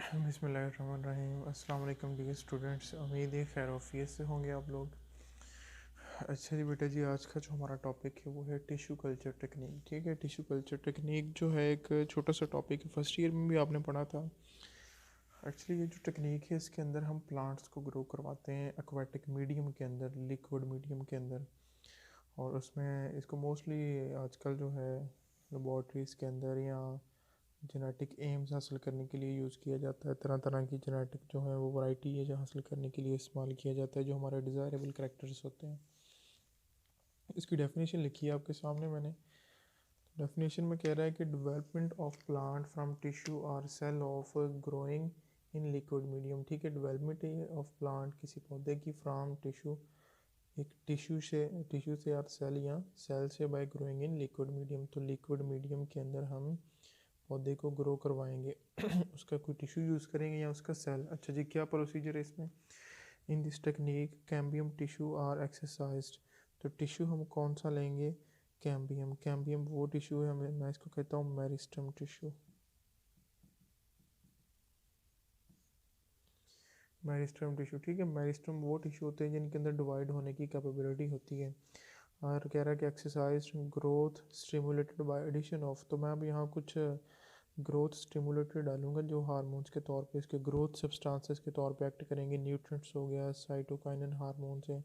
बिस्मिल्लाहिर्रहमानिर्रहीम। अस्सलाम वालेकुम डियर स्टूडेंट्स, उम्मीद है खैर ऑफियत से होंगे आप लोग। अच्छा जी बेटा जी, आज का जो हमारा टॉपिक है वो है टिश्यू कल्चर टेक्निक। ठीक है, टिश्यू कल्चर टेक्निक जो है एक छोटा सा टॉपिक है, फर्स्ट ईयर में भी आपने पढ़ा था। एक्चुअली ये जो टेक्निक है इसके अंदर हम प्लांट्स को ग्रो करवाते हैं एक्वाटिक मीडियम के अंदर, लिक्विड मीडियम के अंदर। और उसमें इसको मोस्टली आजकल जो है लेबॉर्ट्रीज़ के अंदर या जेनेटिक एम्स हासिल करने के लिए यूज़ किया जाता है। तरह तरह की जेनेटिक जो है वो वैरायटी है जो हासिल करने के लिए इस्तेमाल किया जाता है, जो हमारे डिज़ायरेबल करेक्टर्स होते हैं। इसकी डेफिनेशन लिखी है आपके सामने मैंने। डेफिनेशन में कह रहा है कि development of plant from tissue और cell of growing in liquid medium. ठीक है, डेवलपमेंट ऑफ प्लांट किसी पौधे की फ्रॉम टिश्यू, एक टिश्यू से और सेल या सेल से bye growing in liquid medium. तो लिक्विड मीडियम के अंदर हम पौधे को ग्रो करवाएंगे उसका कोई टिश्यू यूज़ करेंगे या उसका सेल। अच्छा जी, क्या प्रोसीजर है इसमें? In this technique cambium tissue are exercised. तो टिश्यू हम कौन सा लेंगे? कैम्बियम। कैम्बियम वो टिश्यू है, मैं इसको कहता हूँ मेरिस्टम टिश्यू। मेरिस्टम टिश्यू, ठीक है। मेरिस्टम वो टिश्यू होते हैं जिनके अंदर डिवाइड होने की कैपेबिलिटी होती है। और कह रहा है कि exercise growth stimulated by addition of. तो मैं अब यहाँ कुछ ग्रोथ स्टिमुलेटर डालूंगा जो हार्मोन्स के तौर पे, इसके ग्रोथ सब्सटेंसेस के तौर पे एक्ट करेंगे। न्यूट्रिएंट्स हो गया, साइटोकाइनिन हार्मोन्स है,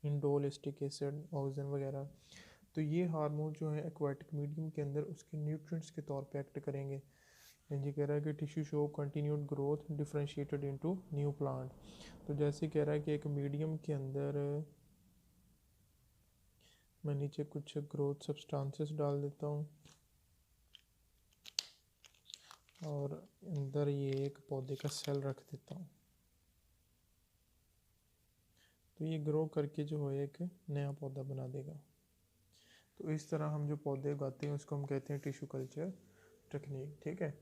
इंडोलिस्टिक एसिड, ऑक्सीजन वगैरह। तो ये हार्मोन जो है एक्वाटिक मीडियम के अंदर उसके न्यूट्रिएंट्स के तौर पे एक्ट करेंगे। ये कह रहा है कि tissue show continued growth differentiated into new plant. तो जैसे कह रहा है कि एक मीडियम के अंदर मैं नीचे कुछ ग्रोथ सब्सटेंसेस डाल देता हूँ और अंदर ये एक पौधे का सेल रख देता हूँ। तो ये ग्रो करके जो है एक नया पौधा बना देगा। तो इस तरह हम जो पौधे उगाते हैं उसको हम कहते हैं टिश्यू कल्चर टेक्निक। ठीक है।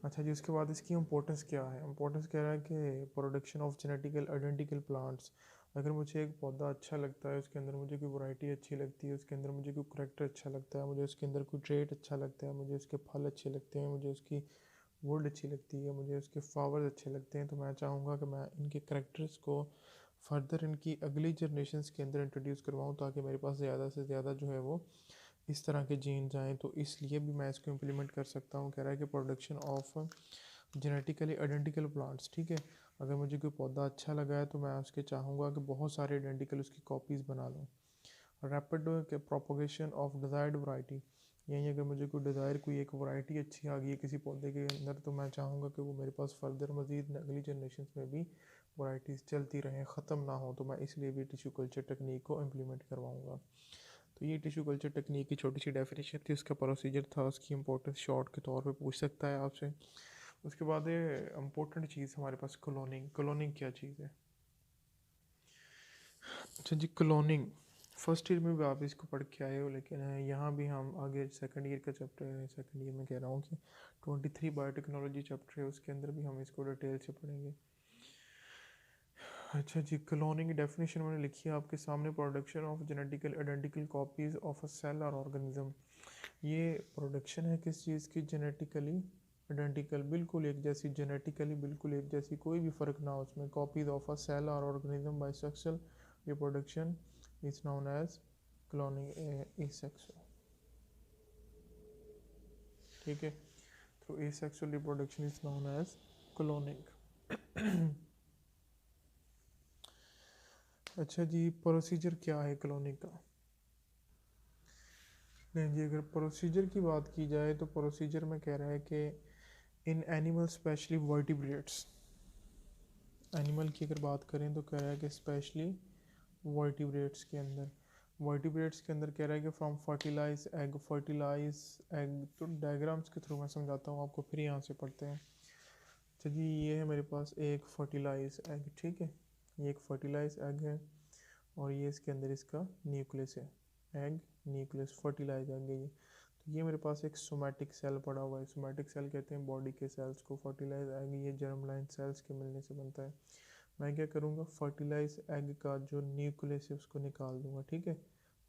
अच्छा जी, उसके बाद इसकी इम्पोर्टेंस क्या है? इम्पोर्टेंस कह रहा है कि production of genetical identical plants. अगर मुझे एक पौधा अच्छा लगता है, उसके अंदर मुझे कोई वैरायटी अच्छी लगती है, उसके अंदर मुझे कोई करेक्टर अच्छा लगता है, मुझे उसके अंदर कोई ट्रेट अच्छा लगता है, मुझे उसके फल अच्छे लगते हैं, मुझे उसकी वुड अच्छी लगती है, मुझे उसके फ्लावर्स अच्छे लगते हैं, तो मैं चाहूँगा कि मैं इनके करेक्टर्स को फर्दर इनकी अगली जनरेशन्स के अंदर इंट्रोड्यूस करवाऊँ ताकि मेरे पास ज़्यादा से ज़्यादा जो है वो इस तरह के जीन जाएँ। तो इसलिए भी मैं इसको इम्प्लीमेंट कर सकता हूँ। कह रहा है कि production of genetically identical plants. ठीक है, अगर मुझे कोई पौधा अच्छा लगा है तो मैं उसके चाहूँगा कि बहुत सारे आइडेंटिकल उसकी कॉपीज़ बना लूँ। Rapid propagation of desired variety, यानी अगर मुझे कोई डिज़ायर कोई एक वैरायटी अच्छी आ गई है किसी पौधे के अंदर, तो मैं चाहूँगा कि वो मेरे पास फर्दर मज़ीद अगली जनरेशन में भी वैरायटीज़ चलती रहें, ख़त्म ना हो। तो मैं इसलिए भी टिश्यू कल्चर टेक्निक को इम्प्लीमेंट करवाऊँगा। तो ये टिश्यू कल्चर टेक्निक की छोटी सी डेफिनेशन थी, उसका प्रोसीजर था, उसकी इंपॉर्टेंस शॉर्ट के तौर पे पूछ सकता है आपसे। उसके बाद इम्पोर्टेंट चीज़ हमारे पास क्लोनिंग। क्लोनिंग क्या चीज़ है? अच्छा जी, क्लोनिंग फर्स्ट ईयर में भी आप इसको पढ़ के आए हो, लेकिन यहाँ भी हम आगे सेकंड ईयर का चैप्टर है, सेकंड ईयर में कह रहा हूँ कि 23 बायोटेक्नोलॉजी चैप्टर है, उसके अंदर भी हम इसको डिटेल से पढ़ेंगे। अच्छा जी, क्लोनिंग डेफिनेशन मैंने लिखी है आपके सामने। Production of genetical identical copies of a cell और ऑर्गेनिज्म। ये प्रोडक्शन है किस चीज़ की? जेनेटिकली आइडेंटिकल, बिल्कुल एक जैसी, जेनेटिकली बिल्कुल एक जैसी, कोई भी फ़र्क ना हो उसमें। कॉपीज़ ऑफ अ सेल और organism by sexual reproduction is known as cloning asexual. ठीक है, तो asexual reproduction is known as cloning. अच्छा जी, प्रोसीजर क्या है क्लोनिंग का? नहीं जी, अगर प्रोसीजर की बात की जाए तो प्रोसीजर में कह रहा है कि in animal specially vertebrates, animal की अगर बात करें तो कह रहा है कि स्पेशली वर्टिब्रेट्स के अंदर कह रहा है कि फ्रॉम फर्टिलाइज एग। तो डायग्राम्स के थ्रू मैं समझाता हूँ आपको, फिर यहाँ से पढ़ते हैं। अच्छा जी, ये है मेरे पास एक फर्टिलाइज एग। ठीक है, ये एक फर्टिलाइज एग है और ये इसके अंदर इसका न्यूक्लियस है। एग, न्यूक्लियस, फर्टिलाइज एग है ये। तो ये मेरे पास एक सोमैटिक सेल पड़ा हुआ है। सोमैटिक सेल कहते हैं बॉडी के सेल्स को। फर्टिलाइज एग ये जर्म लाइन सेल्स के मिलने से बनता है। मैं क्या करूँगा, फर्टिलाइज एग का जो न्यूक्लियस है उसको निकाल दूंगा। ठीक है,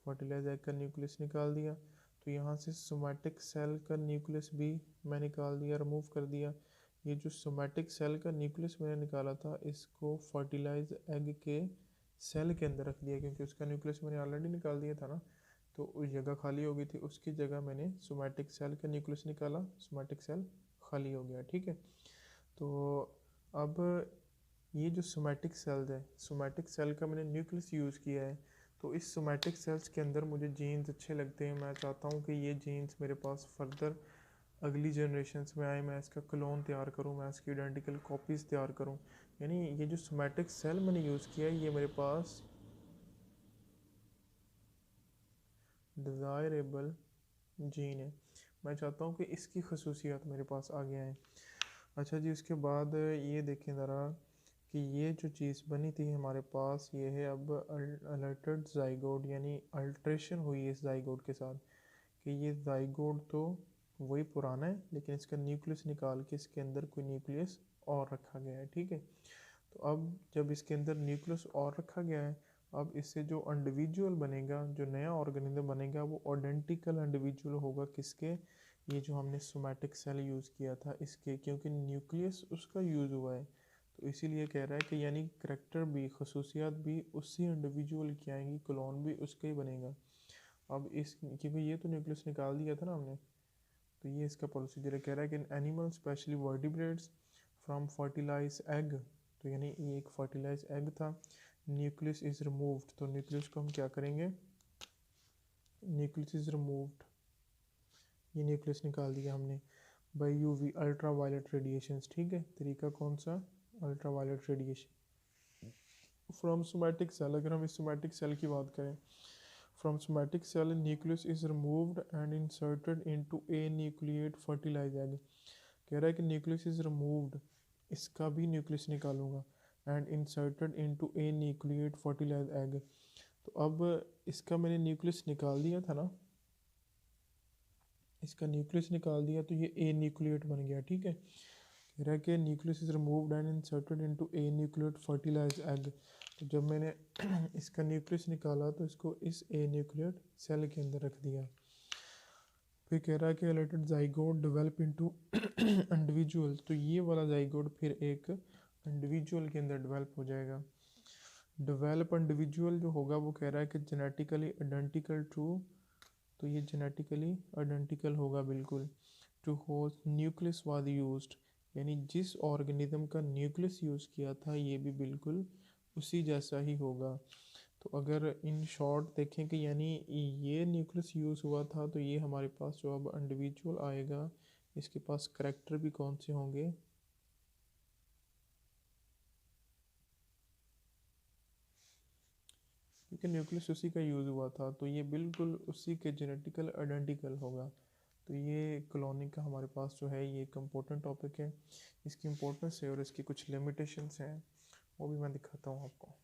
फर्टिलाइज एग का न्यूक्लियस निकाल दिया, तो यहाँ से सोमैटिक सेल का न्यूक्लियस भी मैं निकाल दिया, रिमूव कर दिया। ये जो सोमैटिक सेल का न्यूक्लियस मैंने निकाला था, इसको फर्टिलाइज एग के सेल के अंदर रख दिया, क्योंकि उसका न्यूक्लियस मैंने ऑलरेडी निकाल दिया था ना, तो उस जगह खाली हो गई थी, उसकी जगह मैंने सोमैटिक सेल का न्यूक्लियस निकाला, सोमैटिक सेल खाली हो गया। ठीक है, तो अब ये जो सोमैटिक सेल्स है, सोमैटिक सेल का मैंने न्यूक्लियस यूज़ किया है, तो इस सोमैटिक सेल्स के अंदर मुझे जीन्स अच्छे लगते हैं। मैं चाहता हूँ कि ये जीन्स मेरे पास फर्दर अगली जनरेशन्स में आए, मैं इसका क्लोन तैयार करूँ, मैं इसकी आइडेंटिकल कॉपीज़ तैयार करूँ। यानी ये जो सोमैटिक सेल मैंने यूज़ किया है, ये मेरे पास डिज़ायरेबल जीन है, मैं चाहता हूँ कि इसकी खसूसियात मेरे पास आ गया है। अच्छा जी, उसके बाद ये देखें ज़रा कि ये जो चीज़ बनी थी हमारे पास, ये है अब अल्टर्ड जाइगोट, यानी अल्ट्रेशन हुई है इस जाइगोट के साथ, कि ये जाइगोट तो वही पुराना है, लेकिन इसका न्यूक्लियस निकाल के इसके अंदर कोई न्यूक्लियस और रखा गया है। ठीक है, तो अब जब इसके अंदर न्यूक्लियस और रखा गया है, अब इससे जो इंडिविजुअल बनेगा, जो नया ऑर्गेनिज्म बनेगा, वो आइडेंटिकल इंडिविजुअल होगा किसके, ये जो हमने सोमैटिक सेल यूज़ किया था इसके, क्योंकि न्यूक्लियस उसका यूज़ हुआ है, तो इसीलिए कह रहा है कि यानी करैक्टर भी, खसूसियात भी उसी इंडिविजुअल की आएंगी, क्लोन भी उसका ही बनेगा। अब इस क्योंकि ये तो न्यूक्लियस निकाल दिया था ना हमने, तो ये इसका प्रोसीजर है। कह रहा है कि animal specially vertebrates from fertilize egg, तो यानी ये एक फर्टिलाइज एग था, न्यूक्लियस इज़ रिमूव्ड, तो न्यूक्लियस को हम क्या करेंगे, न्यूक्लियस इज़ रिमूव्ड, ये न्यूक्लियस निकाल दिया हमने by UV ultraviolet radiations. ठीक है, तरीका कौन सा, ultraviolet radiation from somatic cell. अगर हम इस सोमैटिक सेल की बात करें, from somatic cell nucleus is removed and inserted into a nucleate fertilize egg. कह रहा है कि न्यूक्लियस इज रिमूव्ड, इसका भी न्यूक्लियस निकालूंगा, and inserted into a nucleate fertilise egg. तो अब इसका मैंने न्यूक्लियस निकाल दिया था ना, इसका न्यूक्लियस निकाल दिया, तो ये ए न्यूक्लिएट बन गया। ठीक है, कह रहा है कि nucleus is removed and inserted into a nucleate fertilise egg. तो जब मैंने इसका न्यूक्लियस निकाला, तो इसको इस ए न्यूक्लिएट सेल के अंदर रख दिया। फिर कह रहा है कि related zygote develop into individual, तो ये वाला जाइगोट फिर एक इंडिविजुअल के अंदर डेवलप हो जाएगा। डेवलप इंडिविजुअल जो होगा, वो कह रहा है कि जेनेटिकली आइडेंटिकल टू, तो ये जेनेटिकली आइडेंटिकल होगा बिल्कुल, to host nucleus was used, यानी जिस ऑर्गेनिज्म का न्यूक्लियस यूज़ किया था, ये भी बिल्कुल उसी जैसा ही होगा। तो अगर इन शॉर्ट देखें कि यानी ये न्यूक्लियस यूज़ हुआ था, तो ये हमारे पास जो अब इंडिविजुअल आएगा, इसके पास करैक्टर भी कौन से होंगे, क्योंकि न्यूक्लियस उसी का यूज़ हुआ था, तो ये बिल्कुल उसी के जेनेटिकल आइडेंटिकल होगा। तो ये क्लोनिंग का हमारे पास जो है, ये एक इम्पोर्टेंट टॉपिक है, इसकी इम्पोर्टेंस है और इसकी कुछ लिमिटेशंस हैं, वो भी मैं दिखाता हूँ आपको।